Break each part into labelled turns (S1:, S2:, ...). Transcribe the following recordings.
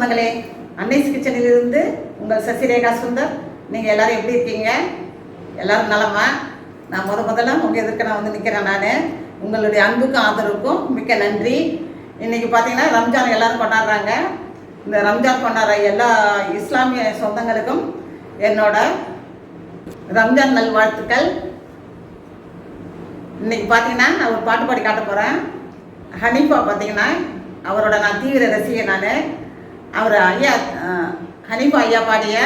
S1: சொந்தங்களே, அன்னைஸ் கிச்சனிலிருந்து உங்கள் சசிரேகா சுந்தர். நீங்கள் எல்லோரும் எப்படி இருக்கீங்க? எல்லோரும் நலமா? நான் முதல்ல உங்கள் எதிர்க்க நான் வந்து நிற்கிறேன். நான் உங்களுடைய அன்புக்கும் ஆதரவுக்கும் மிக்க நன்றி. இன்றைக்கி பார்த்தீங்கன்னா ரம்ஜான் எல்லோரும் கொண்டாடுறாங்க. இந்த ரம்ஜான் கொண்டாடுற எல்லா இஸ்லாமிய சொந்தங்களுக்கும் என்னோட ரம்ஜான் நல்வாழ்த்துக்கள். இன்றைக்கி பார்த்தீங்கன்னா நான் ஒரு பாட்டு பாடி காட்ட போகிறேன். ஹனீஃபா பார்த்தீங்கன்னா அவரோட நான் தீவிர ரசிகை. நான் அவர் ஐயா ஹனீஃபா ஐயா பாடிய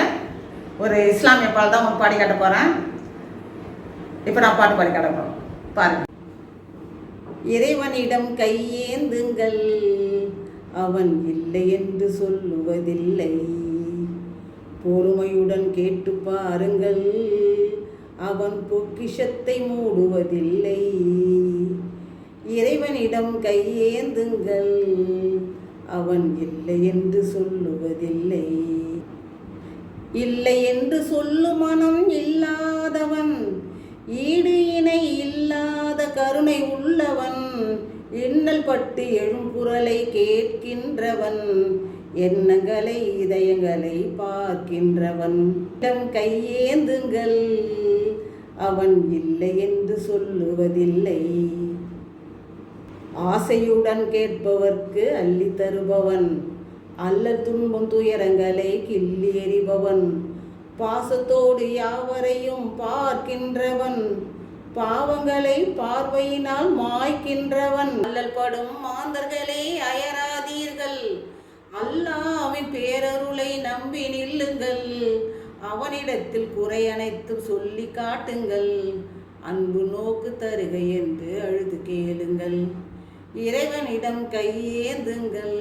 S1: ஒரு இஸ்லாமிய பாடல் தான் ஒரு பாடி காட்ட போகிறேன். இப்போ நான் பாட்டு பாடி காட்ட போகிறேன், பாருங்கள். இறைவனிடம் கையேந்துங்கள், அவன் இல்லை என்று சொல்லுவதில்லை. பொறுமையுடன் கேட்டு பாருங்கள், அவன் பொக்கிஷத்தை மூடுவதில்லை. இறைவனிடம் கையேந்துங்கள், அவன் இல்லை என்று சொல்லுவதில்லை. இல்லை என்று சொல்லும் மனம் இல்லாதவன், ஈடு இணை இல்லாத கருணை உள்ளவன், இன்னல் பட்டு எழும் குரலை கேட்கின்றவன், எண்ணங்களை இதயங்களை பார்க்கின்றவன். கையேந்துங்கள், அவன் இல்லை என்று சொல்லுவதில்லை. ஆசையுடன் கேட்பவர்க்கு அள்ளி தருபவன், அல்லல் துன்பம் துயரங்களை கிள்ளி எறிபவன், பாசத்தோடு யாவரையும் பார்க்கின்றவன், பாவங்களை பார்வையினால் மாய்க்கின்றவன். அல்லல் படும் மாந்தர்களே அயராதீர்கள், அல்லாஹ்வின் பேரருளை நம்பி நில்லுங்கள். அவனிடத்தில் குறை அனைத்தும் சொல்லி காட்டுங்கள், அன்பு நோக்கு தருக என்று அழுது கேளுங்கள். இறைவனிடம் கையேந்துங்கள்,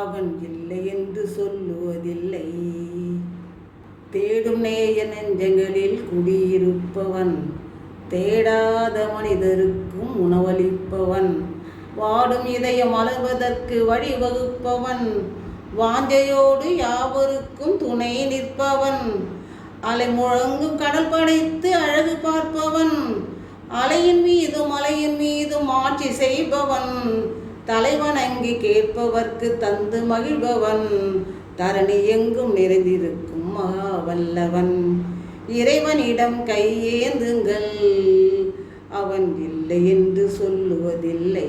S1: அவன் இல்லை என்று சொல்லுவதில்லை. தேடும் நேய நெஞ்சங்களில் குடியிருப்பவன், தேடாத மனிதருக்கும் உணவளிப்பவன், வாடும் இதயம் மலர்வதற்கு வழிவகுப்பவன், வாஞ்சையோடு யாவருக்கும் துணை நிற்பவன், அலை முழங்கும் கடல் படைத்து அழகு பார்ப்பவன், அலையின் மீதும் மலையின் மீதும் ஆட்சி செய்பவன், தலைவணங்கி கேட்பவர்க்கு தந்து மகிழ்பவன், தரணி எங்கும் நிறைந்திருக்கும் மகாவல்லவன். இறைவனிடம் கையேந்துங்கள், அவன் இல்லை என்று சொல்லுவதில்லை.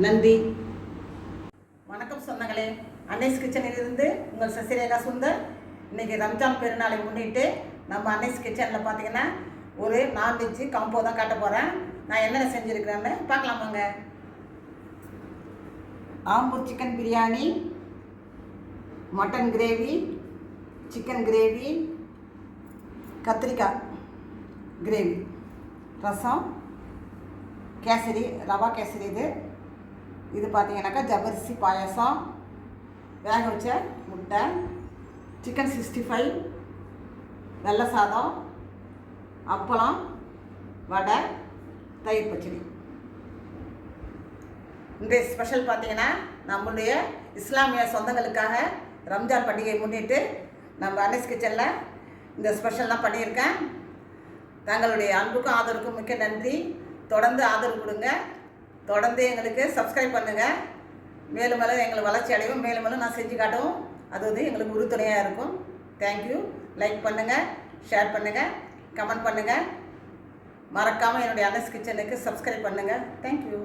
S1: நன்றி. வணக்கம் சொந்தங்களே, அன்னைஸ் கிச்சனிலிருந்து உங்கள் சசிரேகா சுந்தர். இன்றைக்கி ரம்ஜான் பெருநாளை முன்னிட்டு நம்ம அன்னைஸ் கிச்சனில் பார்த்தீங்கன்னா ஒரு நான்வெஜ்ஜு காம்போ தான் காட்ட போகிறேன். நான் என்னென்ன செஞ்சுருக்கிறேன்னு பார்க்கலாமாங்க. Ambur chicken biryani, mutton gravy, chicken gravy, கத்திரிக்காய் கிரேவி, ரசம், கேசரி, ரவா கேசரி. இது பார்த்தீங்கன்னாக்கா ஜவ்வரிசி பாயாசம், வேக வச்ச முட்டை, சிக்கன் 65, வெள்ளை சாதம், அப்பளம், வடை, தயிர் பச்சடி. இந்த ஸ்பெஷல் பார்த்தீங்கன்னா நம்மளுடைய இஸ்லாமிய சொந்தங்களுக்காக ரம்ஜான் பண்டிகை முன்னிட்டு நம்ம அன்னைஸ் கிச்சனில் இந்த ஸ்பெஷல்லாம் பண்ணியிருக்கேன். தங்களுடைய அன்புக்கும் ஆதரவுக்கும் மிக்க நன்றி. தொடர்ந்து ஆதரவு கொடுங்க, தொடர்ந்து எங்களுக்கு சப்ஸ்கிரைப் பண்ணுங்கள். மேலும் மேலும் எங்களை வளர்ச்சி அடையும், மேலும் மேலும் நான் செஞ்சு காட்டவும் அது வந்து எங்களுக்கு உறுதுணையாக இருக்கும். தேங்க்யூ. லைக் பண்ணுங்கள், ஷேர் பண்ணுங்கள், கமெண்ட் பண்ணுங்கள். மறக்காமல் என்னுடைய அன்னைஸ் கிச்சனுக்கு சப்ஸ்கிரைப் பண்ணுங்கள். தேங்க்யூ.